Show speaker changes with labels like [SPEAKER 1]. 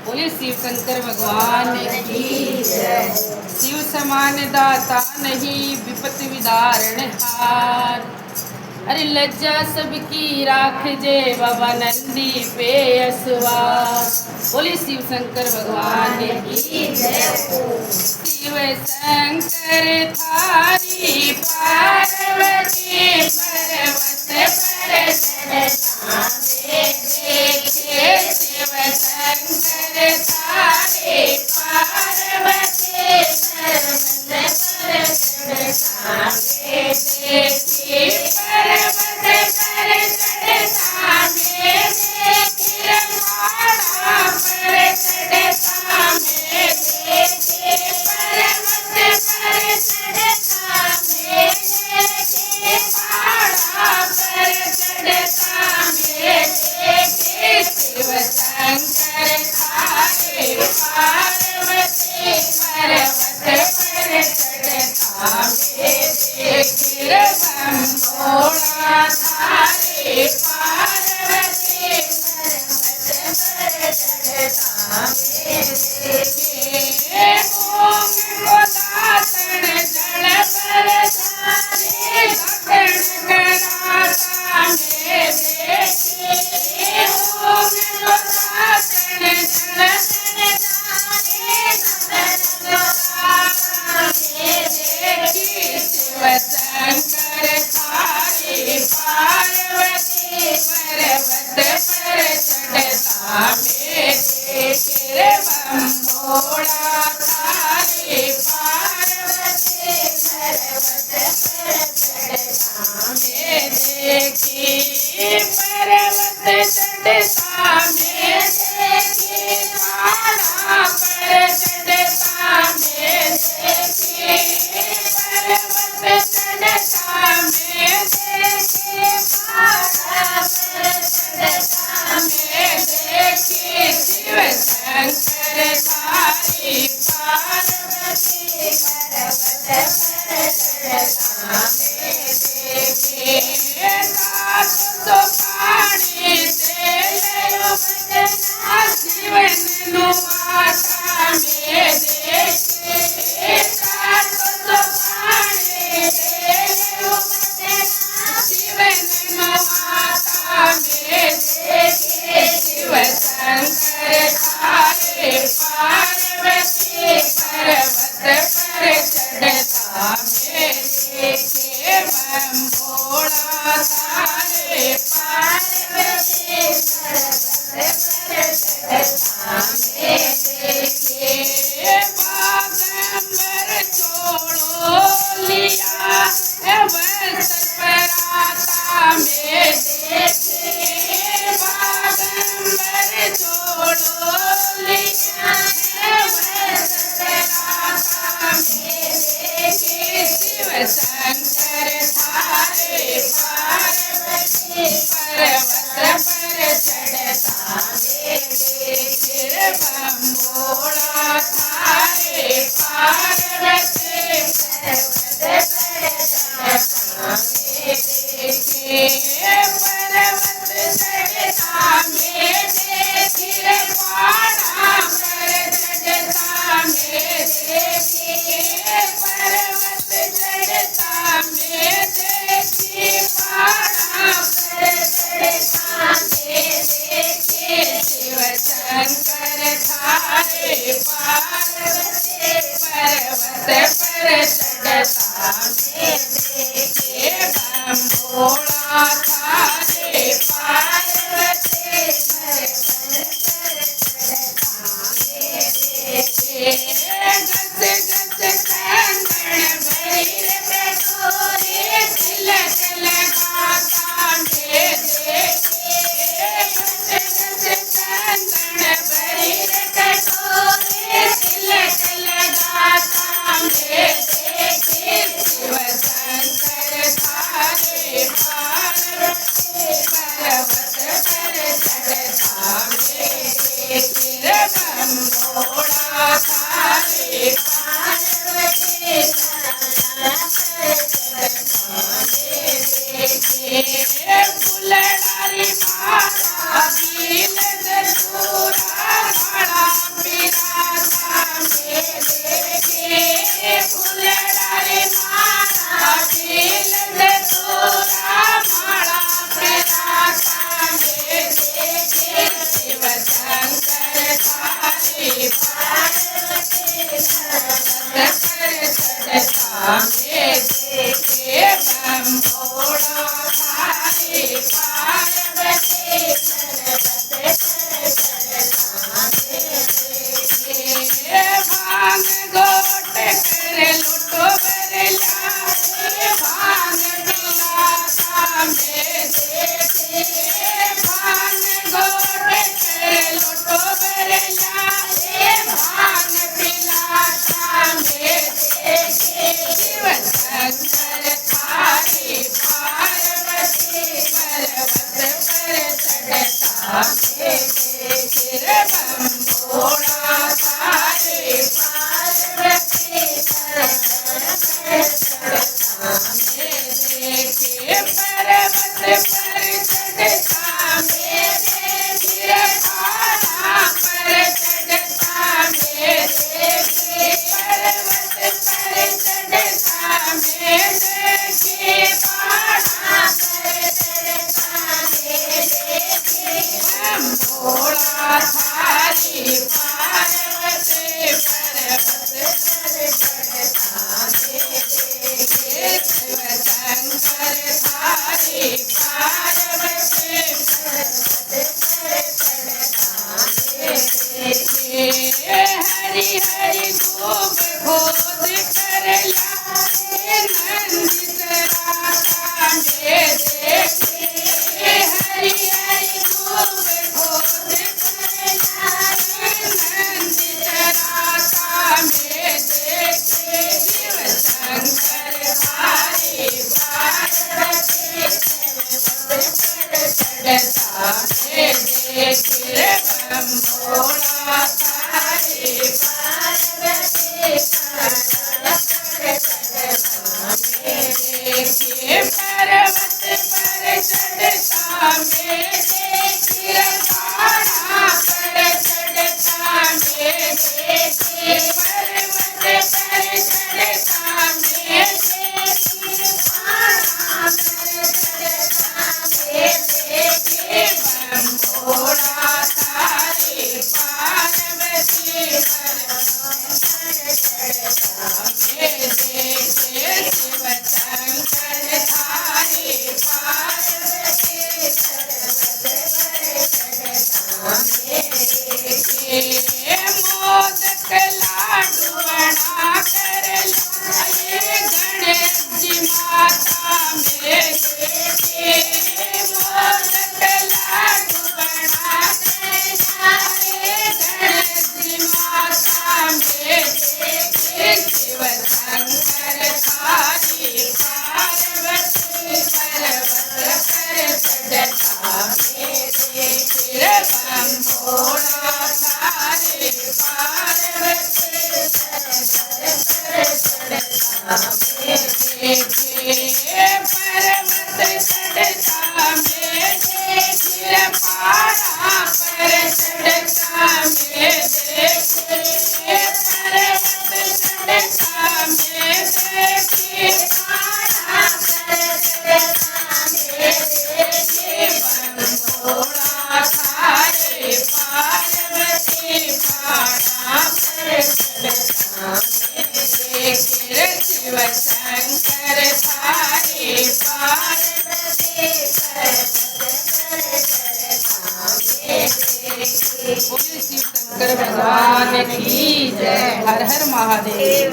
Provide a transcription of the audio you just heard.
[SPEAKER 1] बोले शिव शंकर भगवान की जय। शिव समान दाता नहीं विपत विदारण हार। अरे लज्जा सबकी राख जे बाबा नंदी पे असवार। बोले शिव शंकर भगवान की जय। शिव शंकर थारी पार्वती पर्वत पर चढ़े देखे। शिव शंकर थारे पार्वती पर्वत पर चढ़े देखी। पर्वत पर चढ़ता में देखी। रमाड़ा पर चढ़ता में देखी। पर्वत पर चढ़ता में देखी। पहाड़ा पर चढ़ता में देखी। शिव शंकर थारे पार्वती पर्वत पर चढ़ता में देखी। बम भोला थारे पार्वती पर्वत पर चढ़ता में देखी। ओम को दातन जल पर जाने दक्षिण कराता में देखी। ओम को दातन जल पर जाने दक्षिण कराता में देखी। शिव शंकर थारे पार्वती पर्वत पर चढ़ता में देखी। बम भोला थारे पार्वती पर्वत पर चढ़ता में देखी। पर्वत चढ़ता में देखी। पहाड़ा पर चढ़ता में देखी। पर्वत चढ़ता में देखी। पहाड़ा पर चढ़ता में देखी। शिव शंकर थारी पार्वती पर्वत पर चढ़ता में देखी। दास तो पानी तेल बजना शिवन नुआता में देखी। दास तो पानी तेल बजना शिवन नुआता में देखी। शिव शंकर थारे पार्वती पर्वत पर चढ़ता में देखी। बम भोला थारे पार्वती पर्वत पर चढ़ता में देखी। बागंबर छोड़ो लिया वस्त्र पराता में देखी। बागंबर छोड़ो लिया वस्त्र पराता में देखी। शिव शंकर थारे पार्वती पर्वत पर चढ़ता में देखी। बम भोला थारे पार्वती पर्वत पर चढ़ता में देखी। पर्वत चढ़ता में देखी। पहाड़ा पर चढ़ता में देखी। पर्वत चढ़ता में देखी। पहाड़ा पर चढ़ता में देखी। शिव शंकर थारे पार्वती पर्वत पर चढ़ता में देखी। बम भोला थारे पार्वती पर्वत पर चढ़ता में देखी। गज गज कंगन भैर कटोरे तिलक लगाता में देखी। गज गज कंगन भैर कटोरे तिलक लगाता में देखी। शिव शंकर थारे पार्वती पर्वत पर चढ़ता में देखी। बम भोला थारे पार्वती पर्वत पर चढ़ता में देखी। फुलडारी माता बील दसूरा खड़ा थारी पार्वती पर्वत पर चढ़ता में देखे बंभोड़ा थारी पार्वती पर्वत पर चढ़ता में देखे भांग गोट कर लुटो बरला भांग पिलाता में देखे भांग गोट कर लुटो बरला भांग पिलाता में देखे शिव शंकर थारी पार्वती पर्वत पर चढ़ता में देखे बंभोड़ा थारी पार्वती पर्वत पर चढ़ता में देखे पर्वत पर चढ़ता में देखे पहाड़ा पर चढ़ता में देखे पर्वत पर चढ़ता में देखे पहाड़ा पर चढ़ता में देखे बंभोड़ा थारी पार्वती पर्वत पर चढ़ता में देखे शिव शंकर थारी पार्वती पर्वत पर चढ़ता में देखे हरि हरि खूब खोद करला नंदित राधा में देखे हरि हरि खूब खोद करला नंदित राधा में देखे शिव शंकर थारी पार्वती पर्वत पर चढ़ता में देखे बंभोड़ा थारी पार्वती पर्वत पर चढ़ता में देखे पर्वत पर चढ़ता में देखे पहाड़ा पर चढ़ता में देखे पर्वत पर चढ़ता में देखे पहाड़ा पर चढ़ता में देखे बंभोड़ा थारी पार्वती पर्वत पर चढ़ता में देखे शिव शंकर थारी पार्वती पर्वत पर चढ़ता में देखे मोदक लाडू बना कर लाए गणेश जी माता में देखे मोदक लाडू बना कर लाए गणेश जी माता में देखे शिव शंकर थारी पार्वती पर्वत पर चढ़ता में देखे बंभोड़ा थारी पार्वती पर्वत पर चढ़ता में देखे पर्वत चढ़ता में देखे पहाड़ा पर चढ़ता में देखे पर्वत चढ़ता में देखे पहाड़ा पर चढ़ता में देखे बंभोड़ा थारी पार्वती पहाड़ा पर चढ़ता में देखे शिव शंकर थारी पार्वती पर्वत पर चढ़ता में देखे। बोलिए शिव शंकर भगवान की जय। हर हर महादेव।